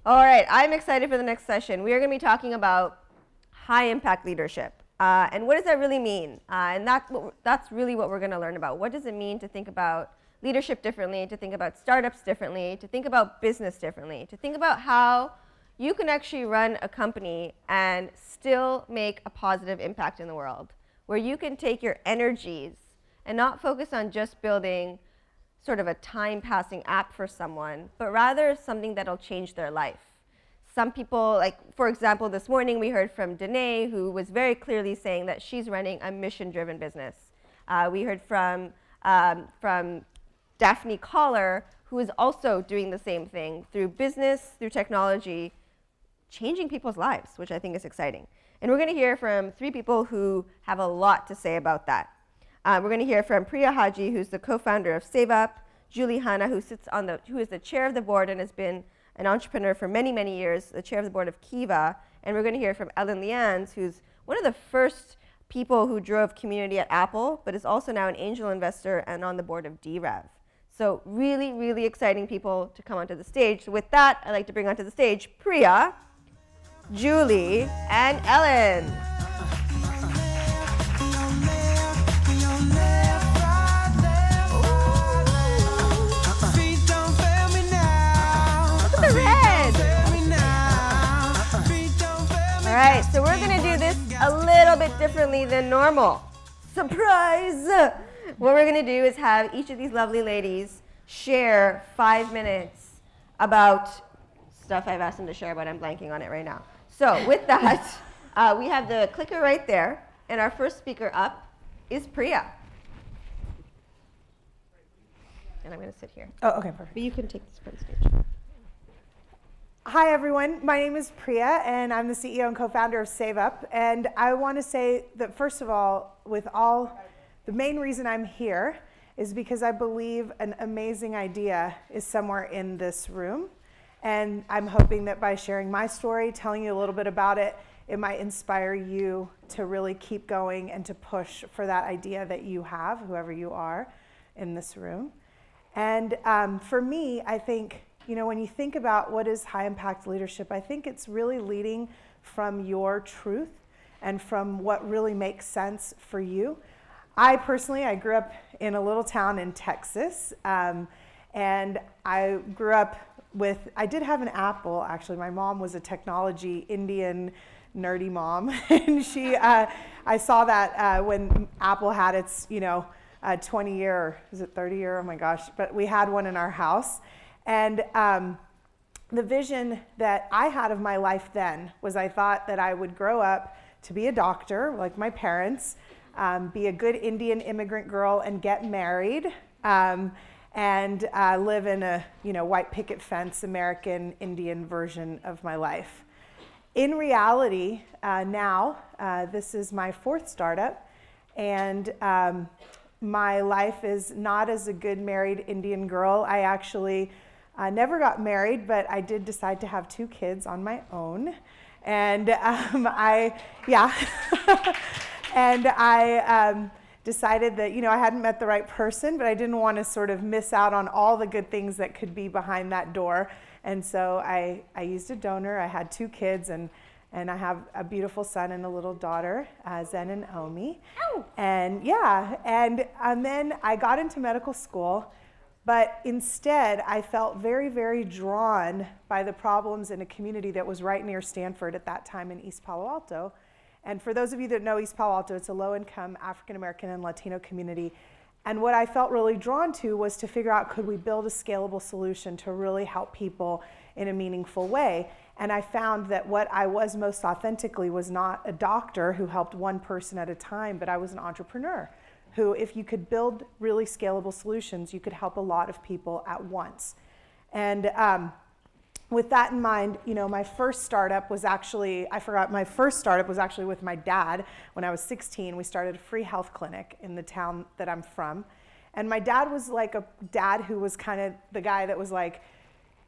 All right, I'm excited for the next session. We are going to be talking about high impact leadership. And what does that really mean? And that's really what we're going to learn about. What does it mean to think about leadership differently, to think about startups differently, to think about business differently, to think about how you can actually run a company and still make a positive impact in the world, where you can take your energies and not focus on just building sort of a time-passing app for someone, but rather something that'll change their life. Some people, like for example, this morning we heard from Danae, who was very clearly saying that she's running a mission-driven business. We heard from Daphne Collar, who is also doing the same thing through business, through technology, changing people's lives, which I think is exciting. And we're going to hear from three people who have a lot to say about that. We're going to hear from Priya Haji, who's the co-founder of SaveUp, Julie Hanna, who is the chair of the board and has been an entrepreneur for many, many years, the chair of the board of Kiva. And we're going to hear from Leanse, who's one of the first people who drove community at Apple, but is also now an angel investor and on the board of D-Rev. So really, really exciting people to come onto the stage. So with that, I'd like to bring onto the stage Priya, Julie, and Ellen. All right, so we're going to do this a little bit differently than normal. Surprise! What we're going to do is have each of these lovely ladies share 5 minutes about stuff I've asked them to share, but I'm blanking on it right now. So with that, we have the clicker right there, and our first speaker up is Priya. And I'm going to sit here. Oh, okay, perfect. But you can take this front stage. Hi, everyone. My name is Priya, and I'm the CEO and co-founder of SaveUp. And I want to say that, first of all, the main reason I'm here is because I believe an amazing idea is somewhere in this room. And I'm hoping that by sharing my story, telling you a little bit about it, it might inspire you to really keep going and to push for that idea that you have, whoever you are in this room. And for me, I think, when you think about what is high impact leadership, I think it's really leading from your truth and from what really makes sense for you. I grew up in a little town in Texas, and I grew up I did have an Apple, actually. My mom was a technology Indian nerdy mom, and I saw that when Apple had its, 20-year, or is it 30-year? Oh my gosh, but we had one in our house. And the vision that I had of my life then was I thought that I would grow up to be a doctor, like my parents, be a good Indian immigrant girl and get married, and live in a white picket fence American Indian version of my life. In reality, now, this is my fourth startup, and my life is not as a good married Indian girl. I actually never got married, but I did decide to have 2 kids on my own. And and I decided that, I hadn't met the right person, but I didn't want to sort of miss out on all the good things that could be behind that door. And so I used a donor. I had 2 kids, and I have a beautiful son and a little daughter, Zen and Omi. Ow. And then I got into medical school. But instead, I felt very, very drawn by the problems in a community that was right near Stanford at that time in East Palo Alto. And for those of you that know East Palo Alto, it's a low-income African-American and Latino community. And what I felt really drawn to was to figure out, could we build a scalable solution to really help people in a meaningful way? And I found that what I was most authentically was not a doctor who helped one person at a time, but I was an entrepreneur who, if you could build really scalable solutions, you could help a lot of people at once. And with that in mind, my first startup was actually, my first startup was actually with my dad. When I was 16, we started a free health clinic in the town that I'm from. And my dad was like a dad who was kind of the guy that was like,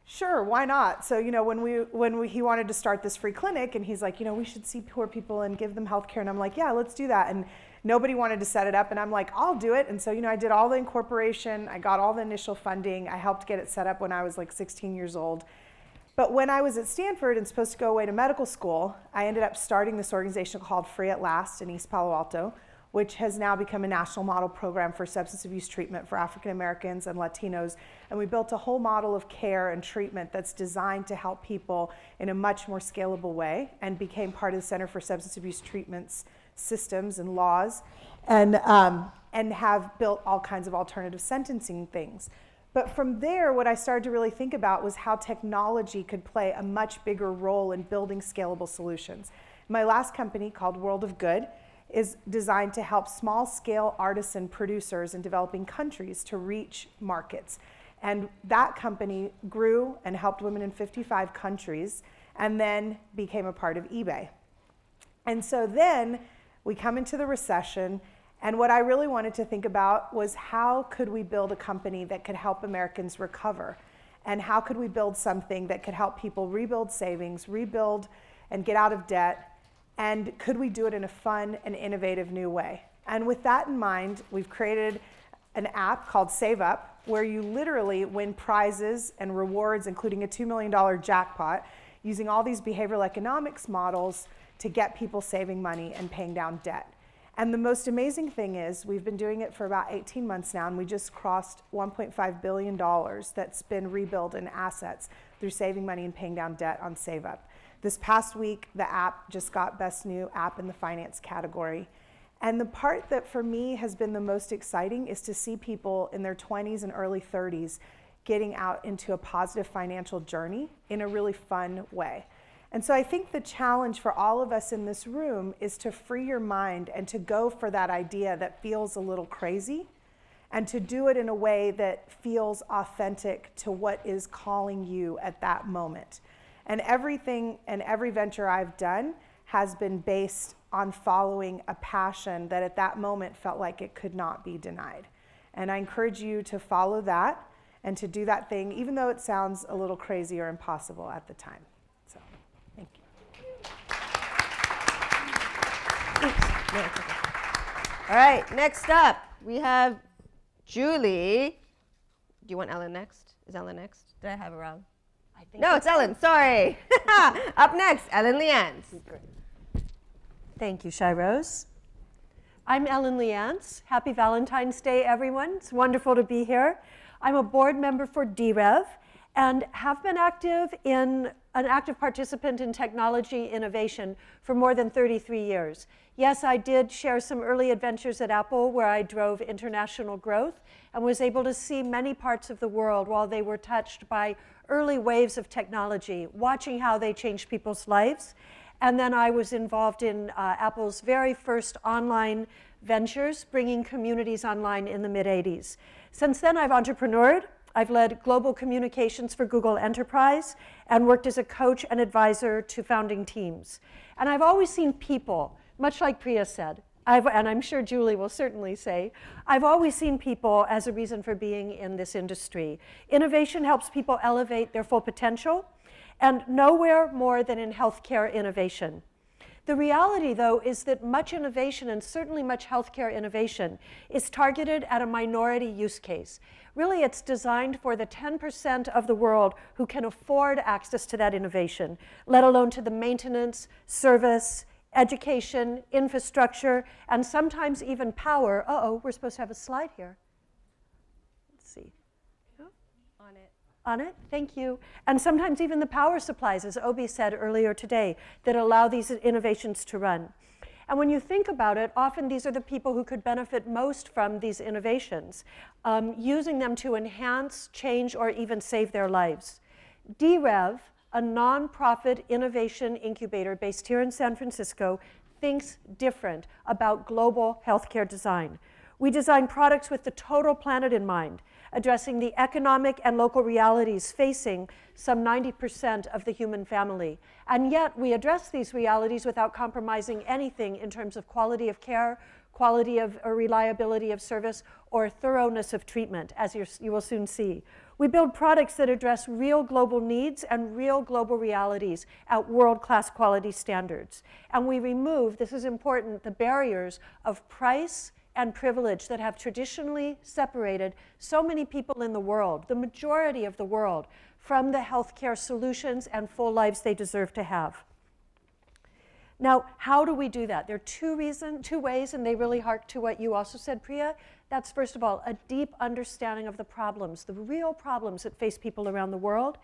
sure, why not? So, when he wanted to start this free clinic, and he's like, we should see poor people and give them healthcare. And I'm like, yeah, let's do that. And nobody wanted to set it up, and I'm like, I'll do it. And so, I did all the incorporation. I got all the initial funding. I helped get it set up when I was like 16 years old. But when I was at Stanford and supposed to go away to medical school, I ended up starting this organization called Free at Last in East Palo Alto, which has now become a national model program for substance abuse treatment for African Americans and Latinos. And we built a whole model of care and treatment that's designed to help people in a much more scalable way, and became part of the Center for Substance Abuse Treatment's systems and laws, and have built all kinds of alternative sentencing things. But from there, what I started to really think about was how technology could play a much bigger role in building scalable solutions. My last company, called World of Good, is designed to help small-scale artisan producers in developing countries to reach markets. And that company grew and helped women in 55 countries, and then became a part of eBay. And so then we come into the recession, and what I really wanted to think about was how could we build a company that could help Americans recover? And how could we build something that could help people rebuild savings, rebuild and get out of debt? And could we do it in a fun and innovative new way? And with that in mind, we've created an app called SaveUp, where you literally win prizes and rewards, including a $2 million jackpot, using all these behavioral economics models to get people saving money and paying down debt. And the most amazing thing is we've been doing it for about 18 months now, and we just crossed $1.5 billion that's been rebuilt in assets through saving money and paying down debt on SaveUp. This past week, the app just got Best New App in the Finance category. And the part that for me has been the most exciting is to see people in their 20s and early 30s getting out into a positive financial journey in a really fun way. And so I think the challenge for all of us in this room is to free your mind and to go for that idea that feels a little crazy, and to do it in a way that feels authentic to what is calling you at that moment. And everything and every venture I've done has been based on following a passion that at that moment felt like it could not be denied. And I encourage you to follow that and to do that thing, even though it sounds a little crazy or impossible at the time. So, thank you. Oops. All right, next up, we have Julie. Do you want Ellen next? Is Ellen next? Did I have her wrong? No, it's Ellen. Sorry. Up next, Ellen Leanse. Thank you, Shaherose. I'm Ellen Leanse. Happy Valentine's Day, everyone. It's wonderful to be here. I'm a board member for D-Rev and have been an active participant in technology innovation for more than 33 years. Yes, I did share some early adventures at Apple where I drove international growth and was able to see many parts of the world while they were touched by early waves of technology, watching how they changed people's lives. And then I was involved in Apple's very first online ventures, bringing communities online in the mid-'80s. Since then, I've entrepreneured. I've led global communications for Google Enterprise and worked as a coach and advisor to founding teams. And I've always seen people, much like Priya said, and I'm sure Julie will certainly say, I've always seen people as a reason for being in this industry. Innovation helps people elevate their full potential, and nowhere more than in healthcare innovation. The reality, though, is that much innovation, and certainly much healthcare innovation, is targeted at a minority use case. Really, it's designed for the 10% of the world who can afford access to that innovation, let alone to the maintenance, service, education, infrastructure, and sometimes even power. Uh-oh, we're supposed to have a slide here. Let's see. On it. On it, thank you. And sometimes even the power supplies, as Obi said earlier today, that allow these innovations to run. And when you think about it, often these are the people who could benefit most from these innovations, using them to enhance, change, or even save their lives. D-Rev, a nonprofit innovation incubator based here in San Francisco, thinks different about global healthcare design. We design products with the total planet in mind, addressing the economic and local realities facing some 90% of the human family. And yet we address these realities without compromising anything in terms of quality of care, quality of or reliability of service, or thoroughness of treatment, as you will soon see. We build products that address real global needs and real global realities at world-class quality standards. And we remove, this is important, the barriers of price and privilege that have traditionally separated so many people in the world, the majority of the world, from the healthcare solutions and full lives they deserve to have. Now, how do we do that? There are two ways, and they really hark to what you also said, Priya. That's, first of all, a deep understanding of the problems, the real problems that face people around the world,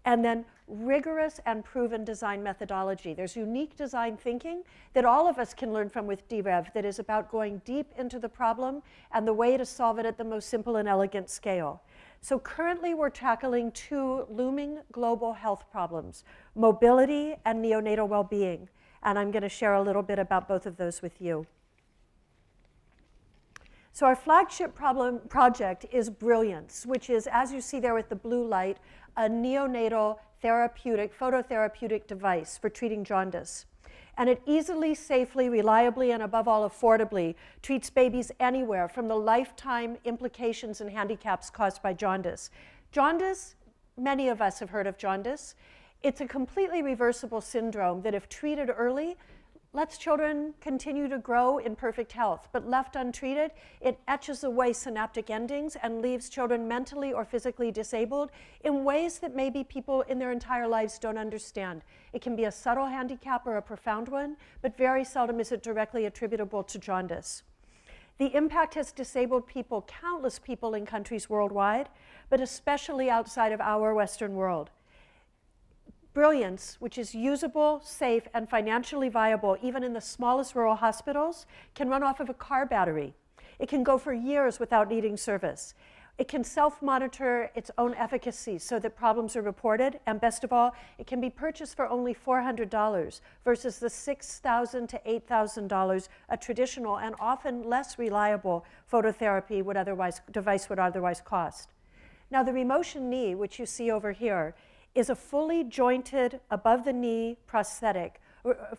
and then rigorous and proven design methodology. There's unique design thinking that all of us can learn from with D-Rev that is about going deep into the problem and the way to solve it at the most simple and elegant scale. So currently we're tackling two looming global health problems, mobility and neonatal well-being. And I'm going to share a little bit about both of those with you. So our flagship project is Brilliance, which is, as you see there with the blue light, a neonatal therapeutic, phototherapeutic device for treating jaundice. And it easily, safely, reliably, and above all affordably treats babies anywhere from the lifetime implications and handicaps caused by jaundice. Jaundice, many of us have heard of jaundice. It's a completely reversible syndrome that, if treated early, lets children continue to grow in perfect health. But left untreated, it etches away synaptic endings and leaves children mentally or physically disabled in ways that maybe people in their entire lives don't understand. It can be a subtle handicap or a profound one, but very seldom is it directly attributable to jaundice. The impact has disabled people, countless people in countries worldwide, but especially outside of our Western world. Brilliance, which is usable, safe, and financially viable even in the smallest rural hospitals, can run off of a car battery. It can go for years without needing service. It can self-monitor its own efficacy so that problems are reported, and best of all, it can be purchased for only $400 versus the $6,000 to $8,000 a traditional and often less reliable phototherapy device would otherwise cost. Now, the Remotion knee, which you see over here, is a fully jointed above-the-knee prosthetic,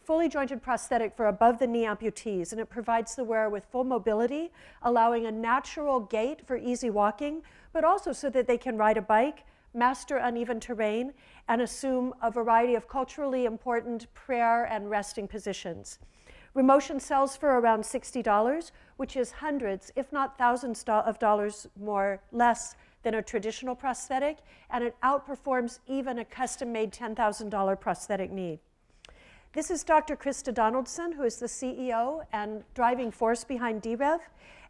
fully jointed prosthetic for above-the-knee amputees, and it provides the wearer with full mobility, allowing a natural gait for easy walking, but also so that they can ride a bike, master uneven terrain, and assume a variety of culturally important prayer and resting positions. Remotion sells for around $60, which is hundreds, if not thousands of dollars less than a traditional prosthetic, and it outperforms even a custom-made $10,000 prosthetic knee. This is Dr. Krista Donaldson, who is the CEO and driving force behind D-Rev.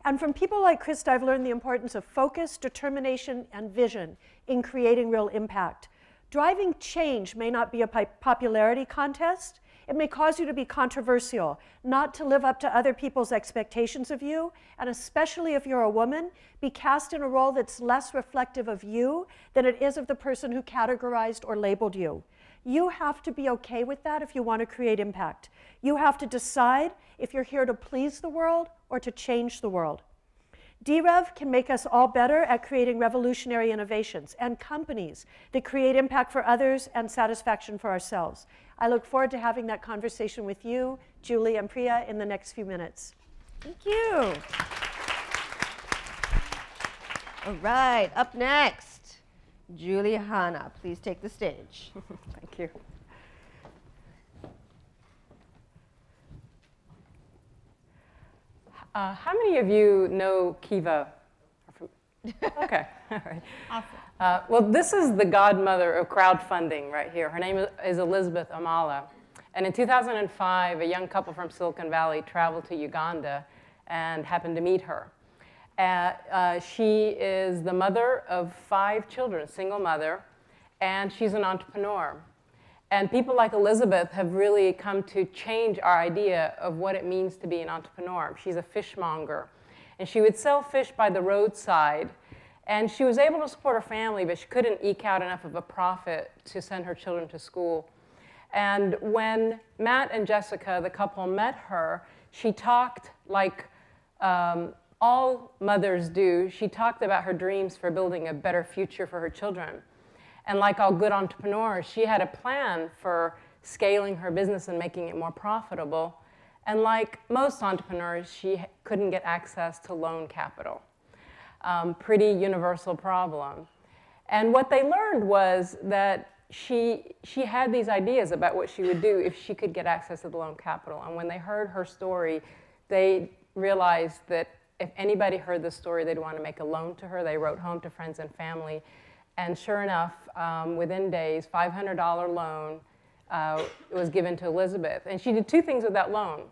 And from people like Krista, I've learned the importance of focus, determination, and vision in creating real impact. Driving change may not be a popularity contest. It may cause you to be controversial, not to live up to other people's expectations of you, and especially if you're a woman, be cast in a role that's less reflective of you than it is of the person who categorized or labeled you. You have to be okay with that if you want to create impact. You have to decide if you're here to please the world or to change the world. D-Rev can make us all better at creating revolutionary innovations and companies that create impact for others and satisfaction for ourselves. I look forward to having that conversation with you, Julie, and Priya in the next few minutes. Thank you. All right, up next, Julie Hanna. Please take the stage. Thank you. How many of you know Kiva? Okay, all right. Awesome. Well, this is the godmother of crowdfunding right here. Her name is Elizabeth Amala. And in 2005, a young couple from Silicon Valley traveled to Uganda and happened to meet her. She is the mother of 5 children, single mother, and she's an entrepreneur. And people like Elizabeth have really come to change our idea of what it means to be an entrepreneur. She's a fishmonger. And she would sell fish by the roadside. And she was able to support her family, but she couldn't eke out enough of a profit to send her children to school. And when Matt and Jessica, the couple, met her, she talked like all mothers do. She talked about her dreams for building a better future for her children. And like all good entrepreneurs, she had a plan for scaling her business and making it more profitable. And like most entrepreneurs, she couldn't get access to loan capital. Pretty universal problem. And what they learned was that she had these ideas about what she would do if she could get access to the loan capital. And when they heard her story, they realized that if anybody heard this story, they'd want to make a loan to her. They wrote home to friends and family And sure enough, within days, $500 loan was given to Elizabeth. And she did two things with that loan.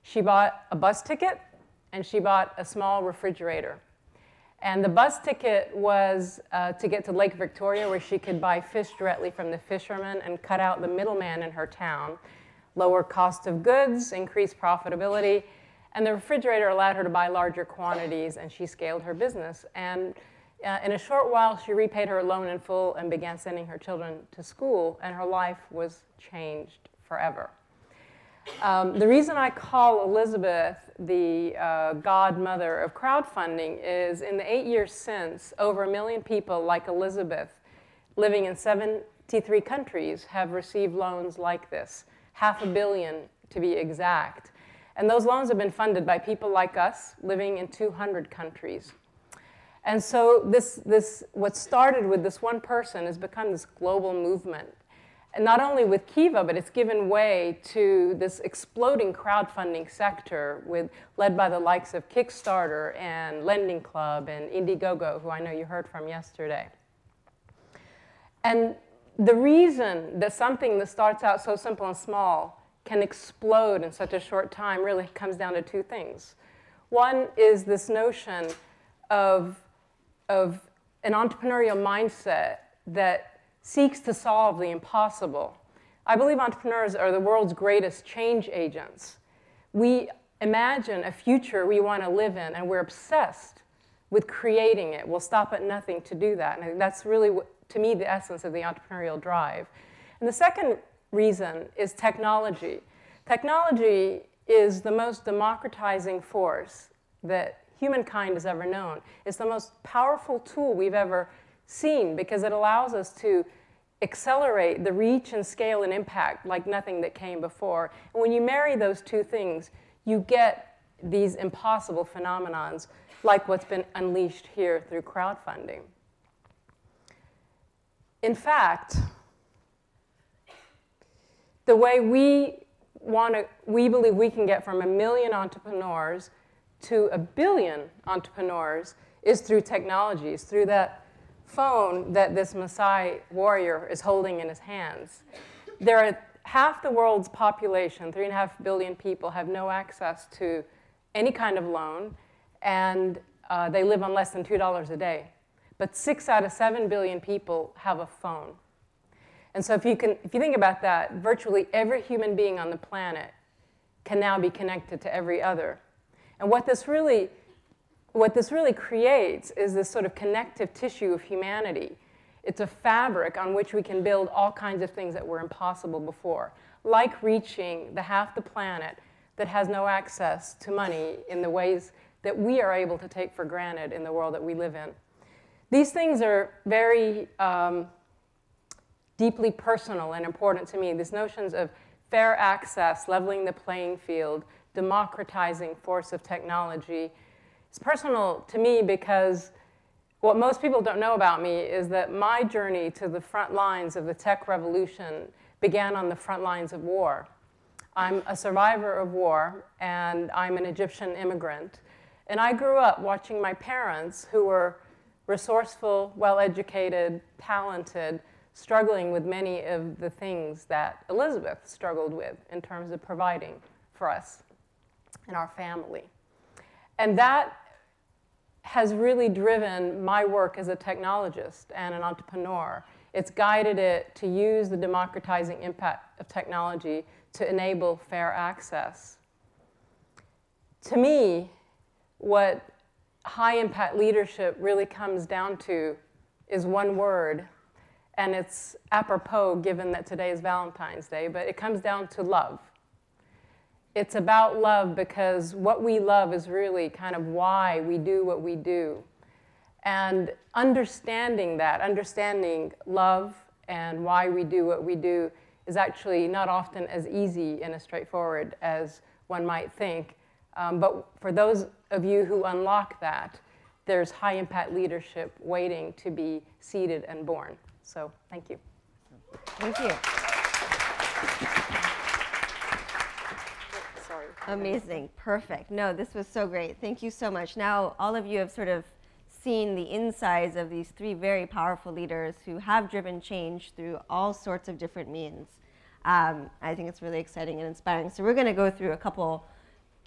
She bought a bus ticket, and she bought a small refrigerator. And the bus ticket was to get to Lake Victoria, where she could buy fish directly from the fishermen and cut out the middleman in her town. Lower cost of goods, increased profitability, and the refrigerator allowed her to buy larger quantities, and she scaled her business. And in a short while, she repaid her loan in full and began sending her children to school, and her life was changed forever. The reason I call Elizabeth the godmother of crowdfunding is in the 8 years since, over 1 million people like Elizabeth living in 73 countries have received loans like this, 500 million to be exact. And those loans have been funded by people like us living in 200 countries. And so what started with this one person has become this global movement. And not only with Kiva, but it's given way to this exploding crowdfunding sector led by the likes of Kickstarter and Lending Club and Indiegogo, who I know you heard from yesterday. And the reason that something that starts out so simple and small can explode in such a short time really comes down to two things. One is this notion of an entrepreneurial mindset that seeks to solve the impossible. I believe entrepreneurs are the world's greatest change agents. We imagine a future we want to live in, and we're obsessed with creating it. We'll stop at nothing to do that. And I think that's really, to me, the essence of the entrepreneurial drive. And the second reason is technology. Technology is the most democratizing force that humankind has ever known. It's the most powerful tool we've ever seen because it allows us to accelerate the reach and scale and impact like nothing that came before. And when you marry those two things, you get these impossible phenomenons like what's been unleashed here through crowdfunding. In fact, the way we believe we can get from 1 million entrepreneurs to 1 billion entrepreneurs is through technologies, through that phone that this Maasai warrior is holding in his hands. There are half the world's population, 3.5 billion people, have no access to any kind of loan, and they live on less than $2 a day. But 6 out of 7 billion people have a phone. And so if you think about that, virtually every human being on the planet can now be connected to every other. And what this really creates is this sort of connective tissue of humanity. It's a fabric on which we can build all kinds of things that were impossible before, like reaching the half the planet that has no access to money in the ways that we are able to take for granted in the world that we live in. These things are very deeply personal and important to me. These notions of fair access, leveling the playing field, democratizing force of technology. It's personal to me because what most people don't know about me is that my journey to the front lines of the tech revolution began on the front lines of war. I'm a survivor of war, and I'm an Egyptian immigrant. And I grew up watching my parents, who were resourceful, well-educated, talented, struggling with many of the things that Elizabeth struggled with in terms of providing for us and our family. And that has really driven my work as a technologist and an entrepreneur. It's guided it to use the democratizing impact of technology to enable fair access. To me, what high-impact leadership really comes down to is one word, and it's apropos given that today is Valentine's Day, but it comes down to love. It's about love because what we love is really kind of why we do what we do. And understanding that, understanding love and why we do what we do is actually not often as easy and as straightforward as one might think. But for those of you who unlock that, there's high-impact leadership waiting to be seeded and born. So thank you. Thank you. Sorry. Amazing. Perfect. No, this was so great. Thank you so much. Now, all of you have sort of seen the insides of these three very powerful leaders who have driven change through all sorts of different means. I think it's really exciting and inspiring. So we're going to go through a couple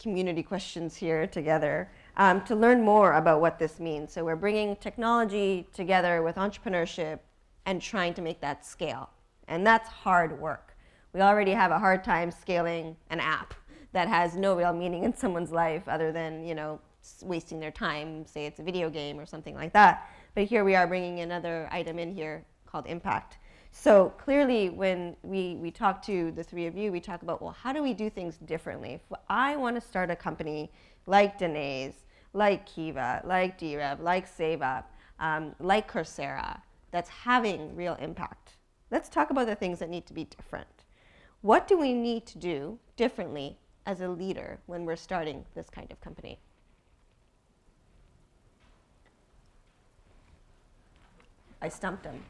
community questions here together to learn more about what this means. So we're bringing technology together with entrepreneurship and trying to make that scale. And that's hard work. We already have a hard time scaling an app that has no real meaning in someone's life other than, you know, wasting their time, say it's a video game or something like that. But here we are bringing another item in here called impact. So clearly when we talk to the three of you, we talk about, well, how do we do things differently? If I want to start a company like Danae's, like Kiva, like D-Rev, like SaveUp, like Coursera, that's having real impact. Let's talk about the things that need to be different. What do we need to do differently as a leader when we're starting this kind of company? I stumped him.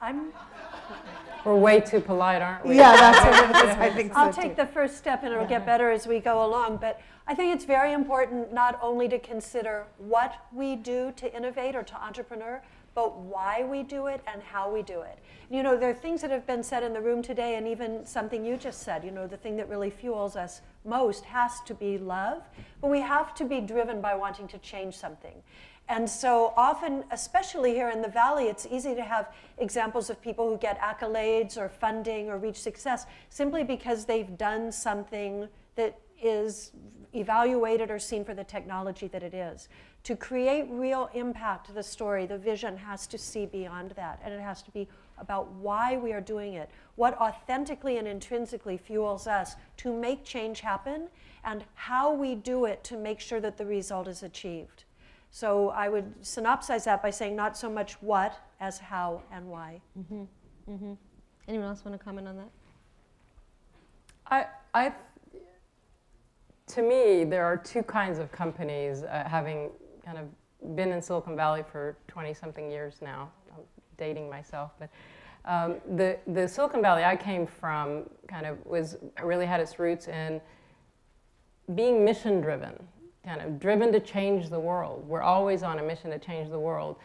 We're way too polite, aren't we? Yeah, that's what it is. I think so I'll too. take the first step and it'll get better as we go along. But I think it's very important not only to consider what we do to innovate or to entrepreneur, but why we do it and how we do it. You know, there are things that have been said in the room today, and even something you just said, you know, the thing that really fuels us most has to be love, but we have to be driven by wanting to change something. And so often, especially here in the Valley, it's easy to have examples of people who get accolades or funding or reach success simply because they've done something that is evaluated or seen for the technology that it is. To create real impact, the story, the vision has to see beyond that, and it has to be about why we are doing it, what authentically and intrinsically fuels us to make change happen, and how we do it to make sure that the result is achieved. So I would synopsize that by saying not so much what as how and why. Mm-hmm. Mm-hmm. Anyone else want to comment on that? To me, there are two kinds of companies, having kind of been in Silicon Valley for 20-something years now. I'm dating myself, but the Silicon Valley I came from kind of really had its roots in being mission-driven. Kind of driven to change the world. We're always on a mission to change the world.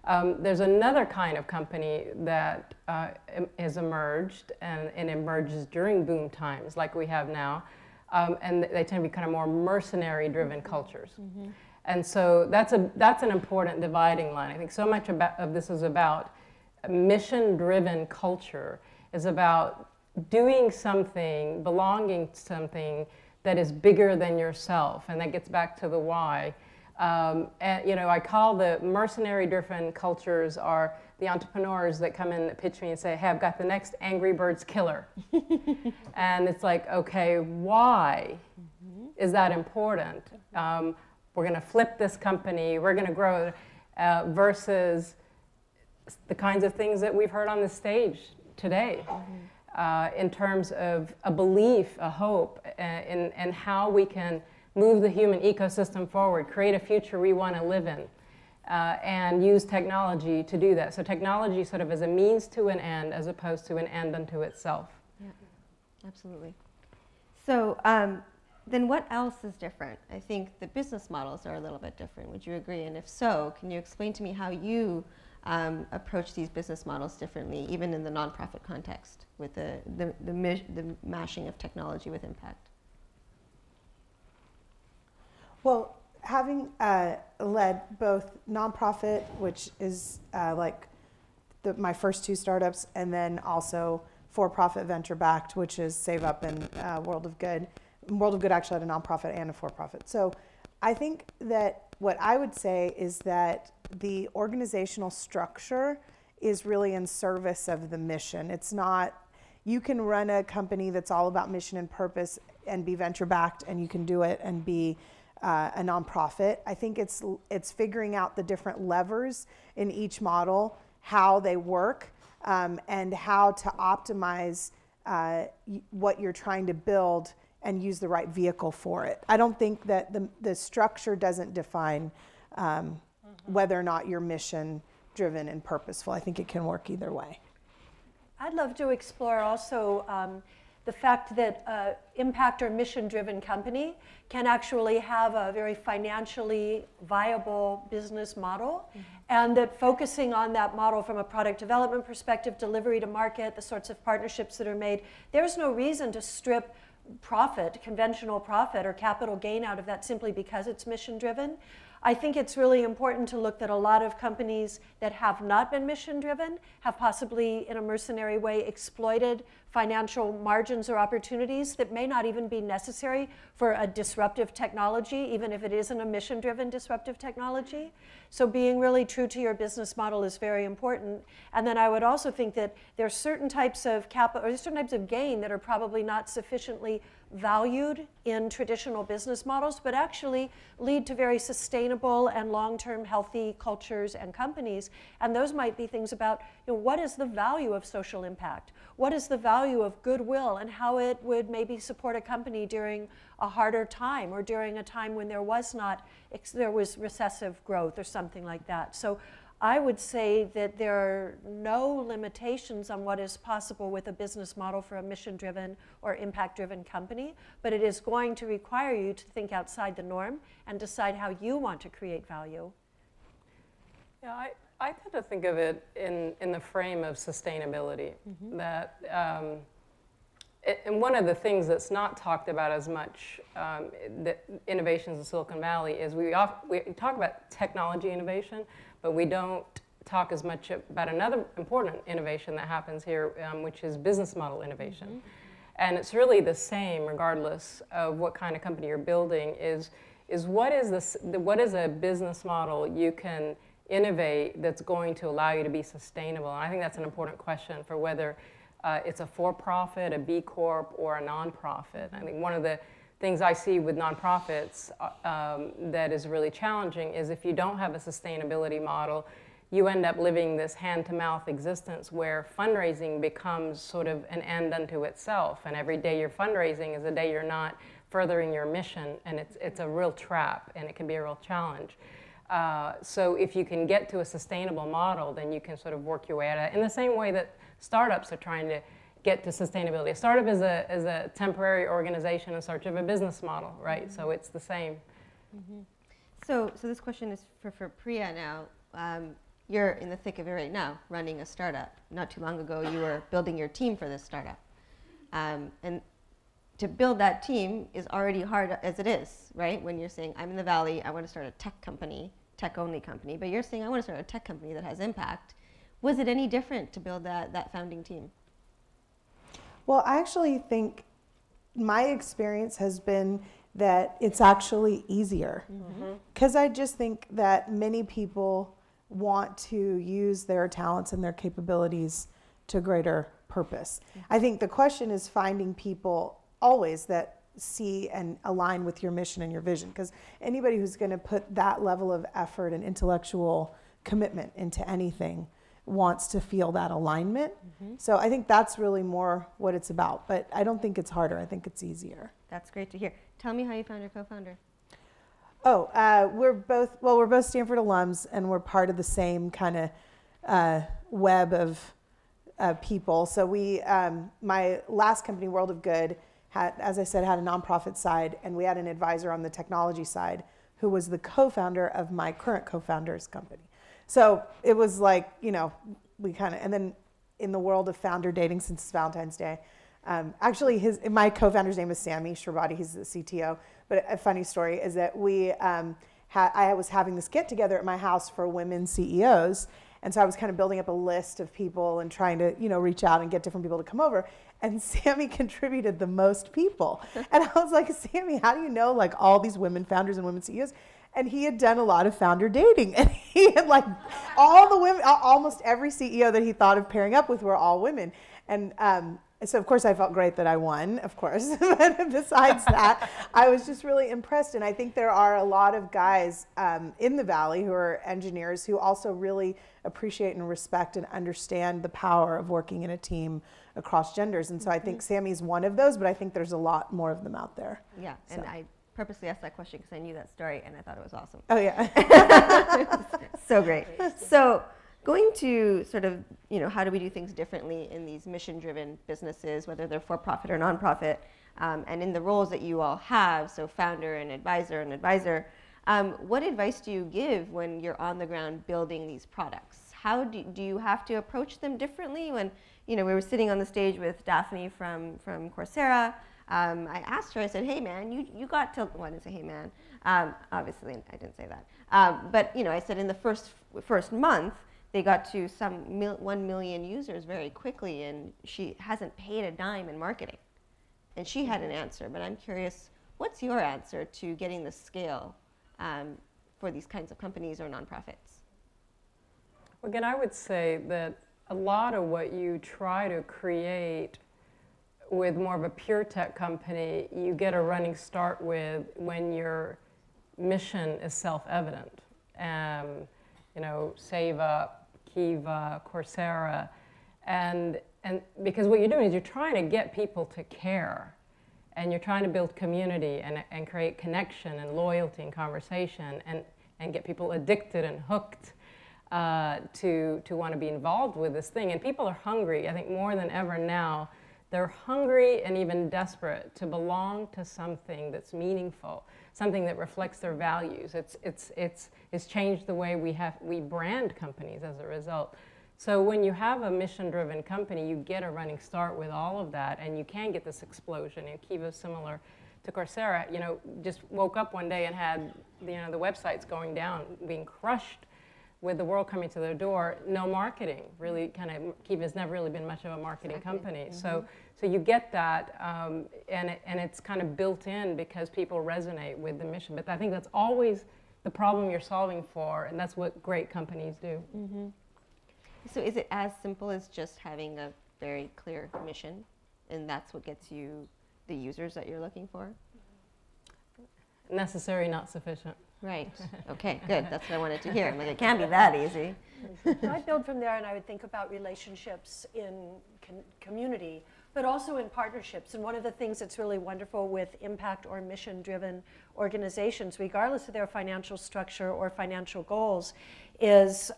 There's another kind of company that has emerged and emerges during boom times like we have now, and they tend to be kind of more mercenary-driven cultures. Mm-hmm. And so that's an important dividing line. I think so much of this is about mission-driven culture, is about doing something, belonging to something that is bigger than yourself, and that gets back to the why. And you know, I call the mercenary-driven cultures are the entrepreneurs that come in and pitch me and say, hey, I've got the next Angry Birds killer. And it's like, okay, why is that important? We're gonna flip this company, we're gonna grow, versus the kinds of things that we've heard on the stage today. In terms of a belief, a hope, in how we can move the human ecosystem forward, create a future we want to live in, and use technology to do that. So technology sort of as a means to an end as opposed to an end unto itself. Yeah, absolutely. So then what else is different? I think the business models are a little bit different. Would you agree? And if so, can you explain to me how you approach these business models differently, even in the nonprofit context, with the mashing of technology with impact? Well, having led both nonprofit, which is like my first two startups, and then also for-profit venture-backed, which is SaveUp and World of Good. World of Good actually had a nonprofit and a for-profit. So I think that what I would say is that the organizational structure is really in service of the mission. It's not, you can run a company that's all about mission and purpose and be venture-backed, and you can do it and be a nonprofit. I think it's figuring out the different levers in each model, how they work, and how to optimize what you're trying to build and use the right vehicle for it. I don't think that the structure doesn't define whether or not you're mission driven and purposeful. I think it can work either way. I'd love to explore also the fact that impact or mission-driven company can actually have a very financially viable business model, and that focusing on that model from a product development perspective, delivery to market, the sorts of partnerships that are made, there's no reason to strip profit, conventional profit or capital gain out of that simply because it's mission-driven. I think it's really important to look that a lot of companies that have not been mission-driven have possibly, in a mercenary way, exploited financial margins or opportunities that may not even be necessary for a disruptive technology, even if it isn't a mission-driven disruptive technology. So being really true to your business model is very important. And then I would also think that there are certain types of capital, or certain types of gain that are probably not sufficiently valued in traditional business models, but actually lead to very sustainable and long-term healthy cultures and companies. And those might be things about, what is the value of social impact? What is the value of goodwill, and how it would maybe support a company during a harder time, or during a time when there was recessive growth or something like that. So I would say that there are no limitations on what is possible with a business model for a mission-driven or impact-driven company, but it is going to require you to think outside the norm and decide how you want to create value. Yeah, I tend to think of it in the frame of sustainability. That, and one of the things that's not talked about as much, the innovations in Silicon Valley, is we talk about technology innovation, but we don't talk as much about another important innovation that happens here, which is business model innovation. And it's really the same regardless of what kind of company you're building, is what is a business model you can innovate that's going to allow you to be sustainable? And I think that's an important question for whether it's a for-profit, a B Corp, or a nonprofit. I think one of the things I see with nonprofits that is really challenging is if you don't have a sustainability model, you end up living this hand-to-mouth existence where fundraising becomes sort of an end unto itself, and every day you're fundraising is a day you're not furthering your mission, and it's a real trap, and it can be a real challenge. So if you can get to a sustainable model, then you can sort of work your way out of it, in the same way that startups are trying to get to sustainability. A startup is a temporary organization in search of a business model, right? So it's the same. So this question is for Priya now. You're in the thick of it right now, running a startup. Not too long ago, you were building your team for this startup. And to build that team is already hard as it is, right? When you're saying, I'm in the Valley, I want to start a tech company, tech-only company, but you're saying, I want to start a tech company that has impact. Was it any different to build that founding team? Well, I actually think my experience has been that it's actually easier. Because I just think that many people want to use their talents and their capabilities to greater purpose. I think the question is finding people always that see and align with your mission and your vision, because anybody who's going to put that level of effort and intellectual commitment into anything wants to feel that alignment. So I think that's really more what it's about, but I don't think it's harder. I think it's easier. That's great to hear. Tell me how you found your co-founder. We're both Stanford alums, and we're part of the same kind of web of people. So we, my last company, World of Good, had, as I said, had a nonprofit side, and we had an advisor on the technology side who was the co-founder of my current co-founder's company. So it was like, we kind of, and then in the world of founder dating, since it's Valentine's Day, actually my co-founder's name is Sammy Shrivati, he's the CTO. But a funny story is that I was having this get together at my house for women CEOs. And so I was kind of building up a list of people and trying to, reach out and get different people to come over. And Sammy contributed the most people. And I was like, Sammy, how do you know like all these women founders and women CEOs? And he had done a lot of founder dating. And he had like all the women, almost every CEO that he thought of pairing up with were all women. And so of course I felt great that I won, of course. But besides that, I was just really impressed. And I think there are a lot of guys in the Valley who are engineers who also really appreciate and respect and understand the power of working in a team across genders. And so I think Sammy's one of those, but I think there's a lot more of them out there. Yeah, so. And I purposely asked that question because I knew that story and I thought it was awesome. Oh yeah. So great. So Going to sort of, how do we do things differently in these mission-driven businesses, whether they're for-profit or nonprofit, and in the roles that you all have, so founder and advisor, what advice do you give when you're on the ground building these products? How do you have to approach them differently? When, we were sitting on the stage with Daphne from Coursera, I asked her, I said, hey man, you got to, well, I didn't say hey man, obviously I didn't say that, but I said in the first month, they got to 1 million users very quickly, and she hasn't paid a dime in marketing. And she had an answer, but I'm curious, what's your answer to getting the scale for these kinds of companies or nonprofits? Well, again, I would say that a lot of what you try to create with more of a pure tech company, you get a running start with when your mission is self-evident. SaveUp, Kiva, Coursera, and because what you're doing is you're trying to get people to care, and you're trying to build community and create connection and loyalty and conversation and get people addicted and hooked to want to be involved with this thing. And people are hungry, I think more than ever now. They're hungry and even desperate to belong to something that's meaningful, something that reflects their values. It's changed the way we brand companies as a result. So when you have a mission-driven company, you get a running start with all of that, and you can get this explosion. And Kiva, similar to Coursera, just woke up one day and had the websites going down, being crushed with the world coming to their door. No marketing, really Kiva's never really been much of a marketing company. Mm-hmm. So you get that, and it's kind of built in because people resonate with the mission. But I think that's always the problem you're solving for, and that's what great companies do. Mm-hmm. So is it as simple as just having a very clear mission, and that's what gets you the users that you're looking for? Necessary, not sufficient. Right. Okay, good. That's what I wanted to hear. I'm like, it can't be that easy. I'd build from there, and I would think about relationships in community, but also in partnerships. And one of the things that's really wonderful with impact or mission-driven organizations, regardless of their financial structure or financial goals, is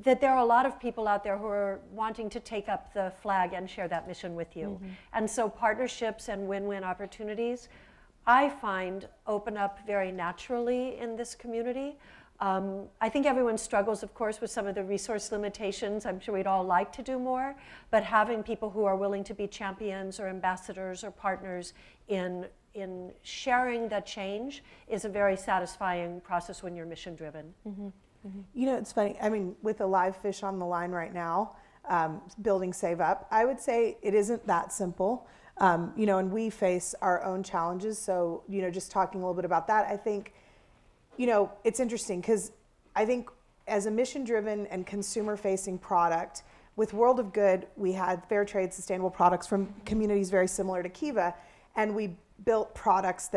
that there are a lot of people out there who are wanting to take up the flag and share that mission with you. Mm-hmm. And so partnerships and win-win opportunities, I find, open up very naturally in this community. I think everyone struggles, of course, with some of the resource limitations. I'm sure we'd all like to do more, but having people who are willing to be champions or ambassadors or partners in sharing that change is a very satisfying process when you're mission-driven. Mm-hmm. Mm-hmm. It's funny. I mean, with a live fish on the line right now, building SaveUp, I would say it isn't that simple. And we face our own challenges. So, just talking a little bit about that, I think, it's interesting because I think as a mission-driven and consumer-facing product, with World of Good, we had fair trade sustainable products from communities very similar to Kiva, and we built products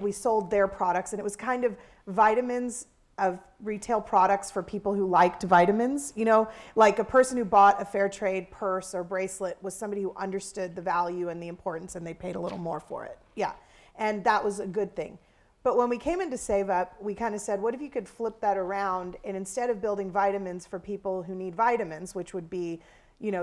we sold their products, and it was kind of vitamins of retail products for people who liked vitamins. Like a person who bought a fair trade purse or bracelet was somebody who understood the value and the importance, and they paid a little more for it. Yeah, and that was a good thing. But when we came into SaveUp, we kind of said, what if you could flip that around, and instead of building vitamins for people who need vitamins, which would be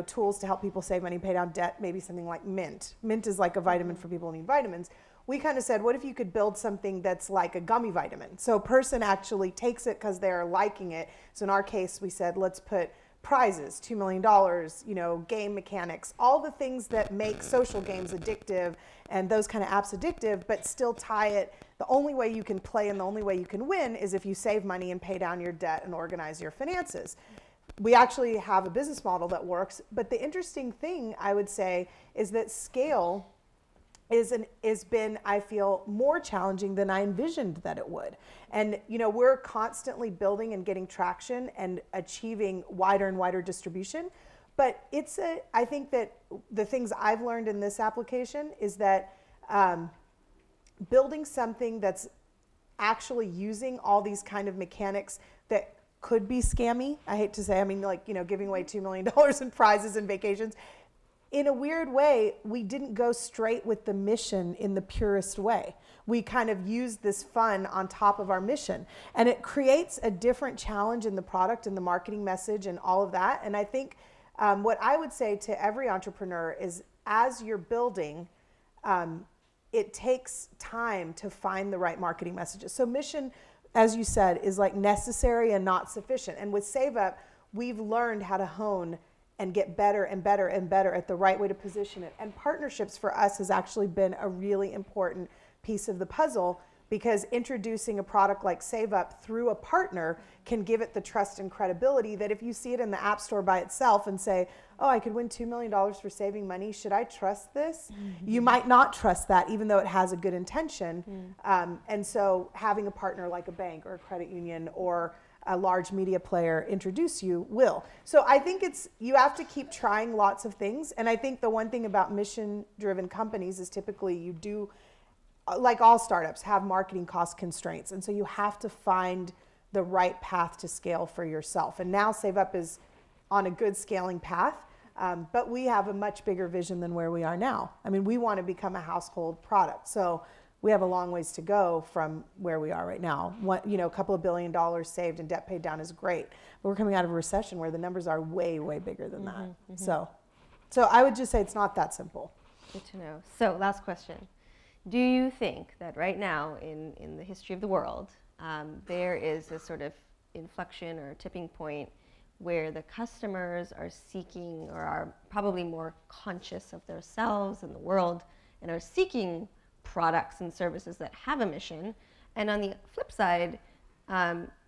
tools to help people save money, pay down debt, maybe something like Mint. Mint is like a vitamin for people who need vitamins. We kind of said, what if you could build something that's like a gummy vitamin? So a person actually takes it because they're liking it. So in our case, we said, let's put prizes, $2 million, game mechanics, all the things that make social games addictive and those kind of apps addictive, but still tie it. The only way you can play and the only way you can win is if you save money and pay down your debt and organize your finances. We actually have a business model that works, but the interesting thing I would say is that scale has been, I feel, more challenging than I envisioned that it would. And we're constantly building and getting traction and achieving wider and wider distribution. But I think that the things I've learned in this application is that building something that's actually using all these kind of mechanics that could be scammy, I hate to say, giving away $2 million in prizes and vacations, in a weird way, we didn't go straight with the mission in the purest way. We kind of used this fun on top of our mission. And it creates a different challenge in the product and the marketing message and all of that. And I think what I would say to every entrepreneur is, as you're building, it takes time to find the right marketing messages. So mission, as you said, is like necessary and not sufficient. And with SaveUp, we've learned how to hone and get better and better and better at the right way to position it. And partnerships for us has actually been a really important piece of the puzzle, because introducing a product like SaveUp through a partner can give it the trust and credibility that if you see it in the App Store by itself and say, oh, I could win $2 million for saving money, should I trust this? You might not trust that, even though it has a good intention. And so having a partner like a bank or a credit union or a large media player introduce you will. So I think you have to keep trying lots of things. And I think the one thing about mission-driven companies is typically you do, like all startups, have marketing cost constraints. And so you have to find the right path to scale for yourself. And now SaveUp is on a good scaling path, but we have a much bigger vision than where we are now. I mean, we want to become a household product. So we have a long ways to go from where we are right now. A couple of $1 billion saved and debt paid down is great, but we're coming out of a recession where the numbers are way, way bigger than that. So I would just say it's not that simple. Good to know. So last question. Do you think that right now in the history of the world, there is a sort of inflection or tipping point where the customers are seeking or are probably more conscious of themselves and the world and are seeking products and services that have a mission? And on the flip side,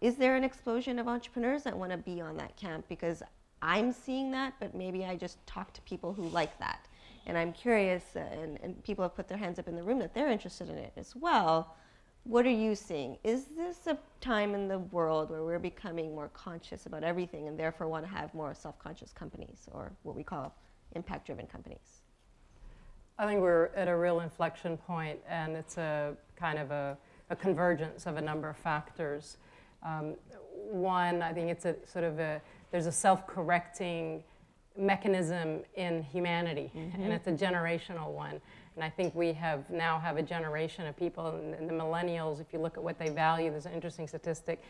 is there an explosion of entrepreneurs that want to be on that camp? Because I'm seeing that, but maybe I just talk to people who like that. And I'm curious, and people have put their hands up in the room that they're interested in it as well. What are you seeing? Is this a time in the world where we're becoming more conscious about everything and therefore want to have more self-conscious companies, or what we call impact-driven companies? I think we're at a real inflection point, and it's a kind of a convergence of a number of factors. One, I think it's there's a self-correcting mechanism in humanity, and it's a generational one. And I think we now have a generation of people, and the millennials, if you look at what they value, there's an interesting statistic,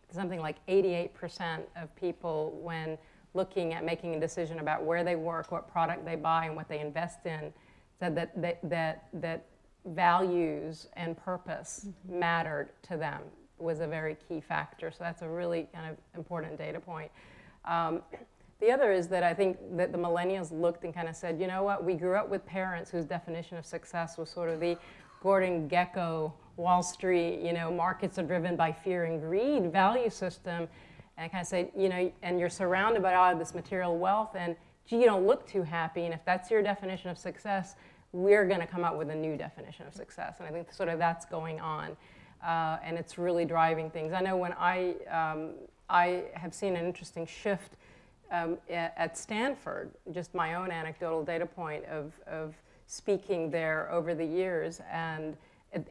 something like 88% of people, when looking at making a decision about where they work, what product they buy, and what they invest in, said that values and purpose mattered to them, was a very key factor. So that's a really kind of important data point. The other is that I think that the millennials looked and kind of said, you know what, we grew up with parents whose definition of success was sort of the Gordon Gekko, Wall Street, markets are driven by fear and greed value system. And I kind of say, and you're surrounded by all of this material wealth, and gee, you don't look too happy, and if that's your definition of success, we're going to come up with a new definition of success. And I think sort of that's going on, and it's really driving things. I know when I have seen an interesting shift at Stanford, just my own anecdotal data point of speaking there over the years, and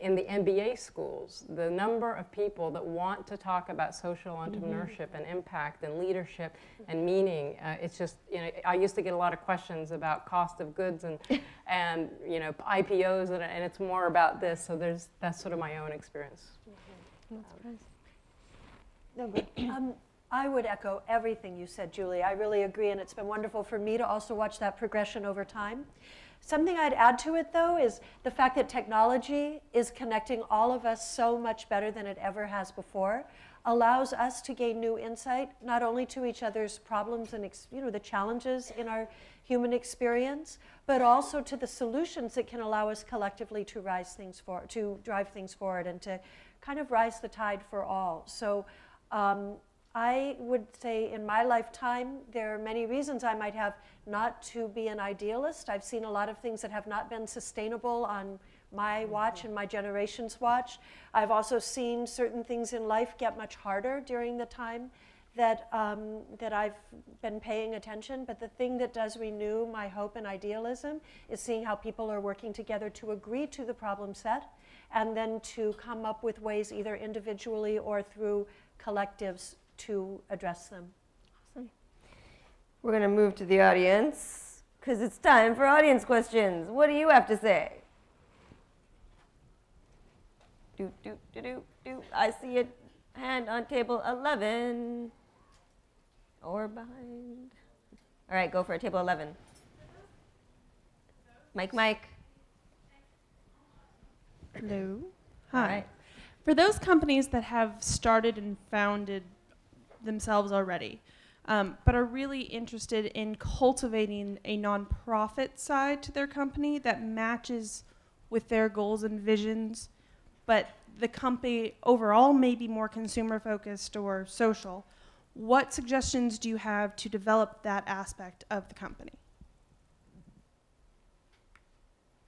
in the MBA schools, the number of people that want to talk about social entrepreneurship and impact and leadership and meaning, it's just, I used to get a lot of questions about cost of goods and IPOs, and it's more about this, so that's sort of my own experience. No, good. I would echo everything you said, Julie. I really agree, and it's been wonderful for me to also watch that progression over time. Something I'd add to it, though, is the fact that technology is connecting all of us so much better than it ever has before, allows us to gain new insight, not only to each other's problems and the challenges in our human experience, but also to the solutions that can allow us collectively to drive things forward and to kind of rise the tide for all. So I would say in my lifetime, there are many reasons I might have not to be an idealist. I've seen a lot of things that have not been sustainable on my watch and my generation's watch. I've also seen certain things in life get much harder during the time that I've been paying attention. But the thing that does renew my hope and idealism is seeing how people are working together to agree to the problem set and then to come up with ways either individually or through collectives to address them. Awesome. We're going to move to the audience. because it's time for audience questions. What do you have to say? I see a hand on table 11 or behind. All right, go for it, table 11. Mike. Hello. All Hi. right. For those companies that have started and founded themselves already, but are really interested in cultivating a nonprofit side to their company that matches with their goals and visions, but the company overall may be more consumer focused or social, what suggestions do you have to develop that aspect of the company?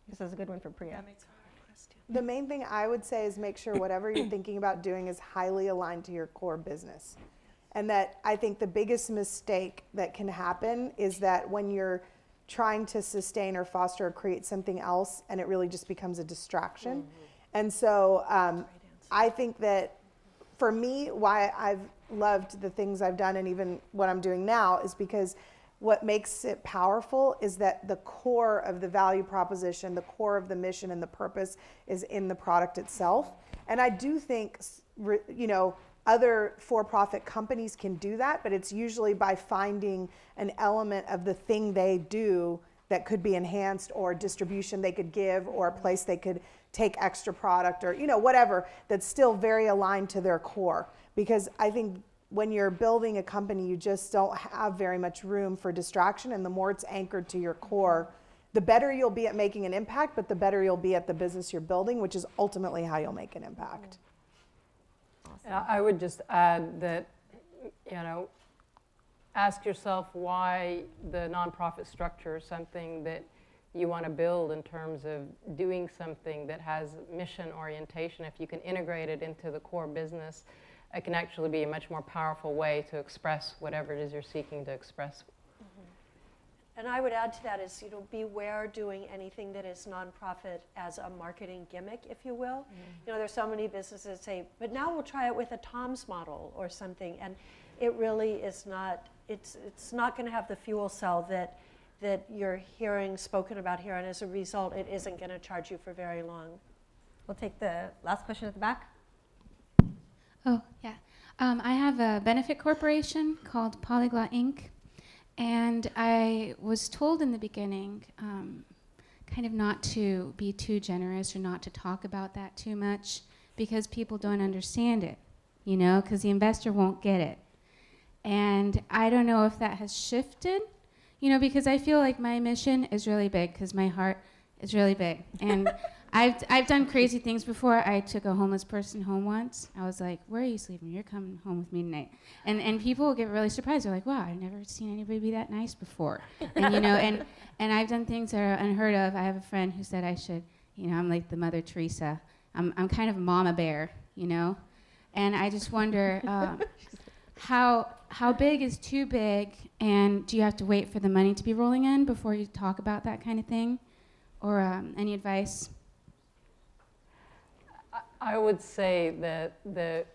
This is a good one for Priya. That makes a hard question. The main thing I would say is make sure whatever you're thinking about doing is highly aligned to your core business. And that I think the biggest mistake that can happen is that when you're trying to sustain or foster or create something else and it really just becomes a distraction. Mm-hmm. And so I think that for me, why I've loved the things I've done and even what I'm doing now is because what makes it powerful is that the core of the value proposition, the core of the mission and the purpose is in the product itself. And I do think, other for-profit companies can do that, but it's usually by finding an element of the thing they do that could be enhanced, or distribution they could give, or a place they could take extra product, or whatever, that's still very aligned to their core. Because I think when you're building a company, you just don't have very much room for distraction, and the more it's anchored to your core, the better you'll be at making an impact, but the better you'll be at the business you're building, which is ultimately how you'll make an impact. Awesome. I would just add that, ask yourself why the nonprofit structure is something that you want to build in terms of doing something that has mission orientation. If you can integrate it into the core business, it can actually be a much more powerful way to express whatever it is you're seeking to express. And I would add to that is, beware doing anything that is nonprofit as a marketing gimmick, if you will. There's so many businesses that say, but now we'll try it with a Tom's model or something, and it really is not. It's not going to have the fuel cell that you're hearing spoken about here, and as a result, it isn't going to charge you for very long. We'll take the last question at the back. Oh, yeah. I have a benefit corporation called Polyglot Inc. And I was told in the beginning kind of not to be too generous or not to talk about that too much because people don't understand it, because the investor won't get it. And I don't know if that has shifted, because I feel like my mission is really big because my heart is really big. And I've done crazy things before. I took a homeless person home once. I was like, where are you sleeping? You're coming home with me tonight. And people get really surprised. They're like, wow, I've never seen anybody be that nice before. And, and I've done things that are unheard of. I have a friend who said I should, I'm like the Mother Teresa. I'm kind of a mama bear, And I just wonder how big is too big, and do you have to wait for the money to be rolling in before you talk about that kind of thing? Or any advice? I would say that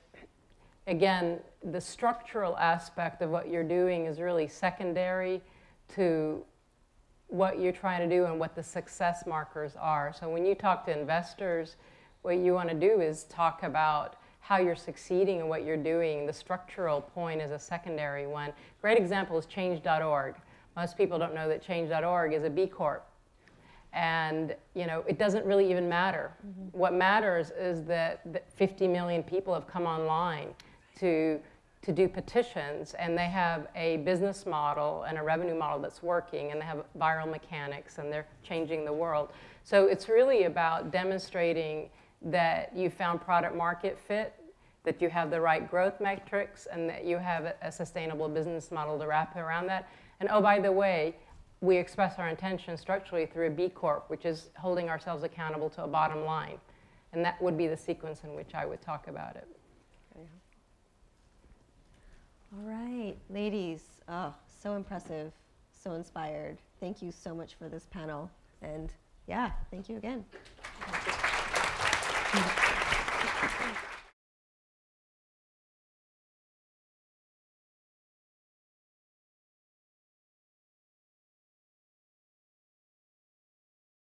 again, the structural aspect of what you're doing is really secondary to what you're trying to do and what the success markers are. So when you talk to investors, what you want to do is talk about how you're succeeding and what you're doing. The structural point is a secondary one. Great example is change.org. Most people don't know that change.org is a B Corp. And it doesn't really even matter. Mm-hmm. What matters is that 50 million people have come online to do petitions, and they have a business model and a revenue model that's working, and they have viral mechanics, and they're changing the world. So it's really about demonstrating that you found product market fit, that you have the right growth metrics, and that you have a sustainable business model to wrap around that. And oh, by the way, we express our intention structurally through a B Corp, which is holding ourselves accountable to a bottom line. And that would be the sequence in which I would talk about it. All right, ladies, so impressive, so inspired. Thank you so much for this panel. And yeah, thank you again. Thank you.